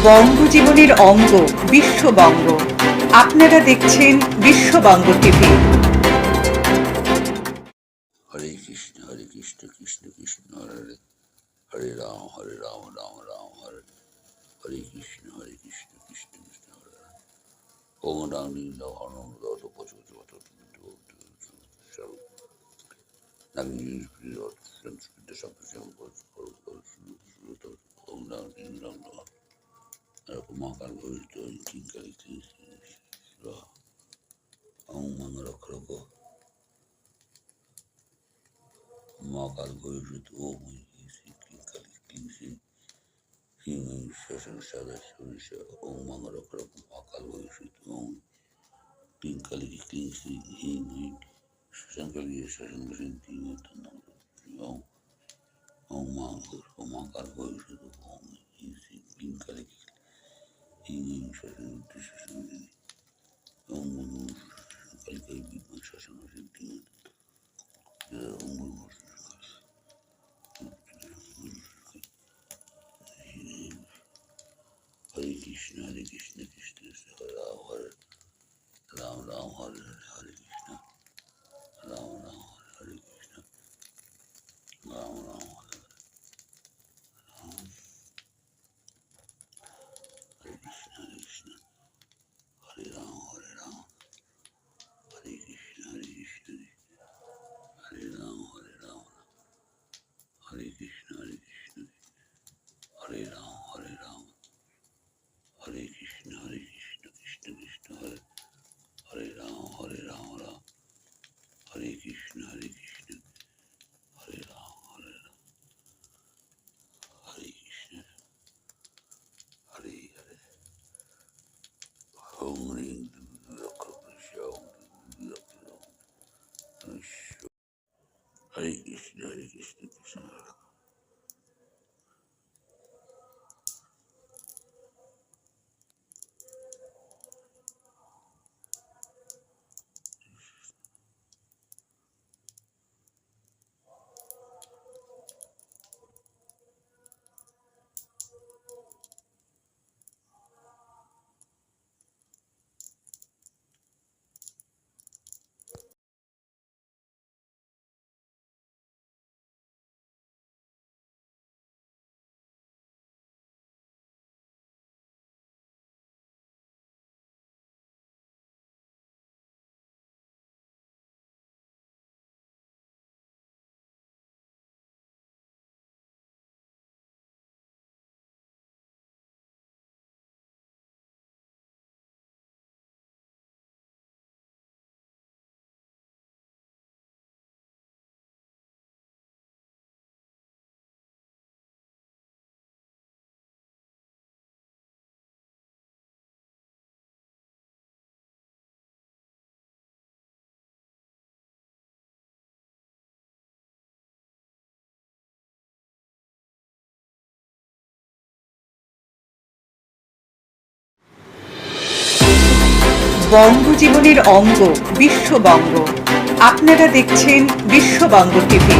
বঙ্গজীবনের অঙ্গ বিশ্ববঙ্গ। আপনারা দেখছেন বিশ্ববঙ্গ টিভি। হরে কৃষ্ণ কৃষ্ণ কৃষ্ণ হরে হরে, হরে রাম রাম রাম হরে হরে। হরে কৃষ্ণ কৃষ্ণ কৃষ্ণ হরে হরে। ওম ডানি লহরম দত পচত সংস্কৃত শব্দ ওম ডানি মহাকাল ভবিত কিঙ্কারি ওম মঙ্গলক্রক মহাকাল ভবিত ওম কিঙ্কালি কিংসি হিং শশং সাদা সরিষ ওম মঙ্গলক্রক মহাকাল ভবিত ওম কিঙ্কালি কিংসি হিং শশাঙ্কালি শশাঙ্ক সিদ্ধি ওম ওম মহাকাল ভবিত ওম হিংসি কিঙ্কালি হিং শশাঙ্ক শশাঙ্ক ওম কালিকাই বিদ্যুৎ শশাঙ্ক সিদ্ধি ওম হরে কৃষ্ণ কৃষ্ণ কৃষ্ণ হরে রাম রাম হরে হরে, হরে কৃষ্ণ রাম রাম হরে হরে কৃষ্ণ রাম রাম হরে হরে কৃষ্ণ হরে রাম হরে কৃষ্ণ হরে রাম হরে কৃষ্ণ হরে রাম হরে কৃষ্ণ কৃষ্ণ কৃষ্ণ হরে হরে রাম রাম হরে কৃষ্ণ হরে রাম হরে কৃষ্ণ হরে হরে। ওম হ্রিং হরে কৃষ্ণ কৃষ্ণ। বঙ্গজীবনের অঙ্গ বিশ্ববঙ্গ। আপনারা দেখছেন বিশ্ববঙ্গ টিভি।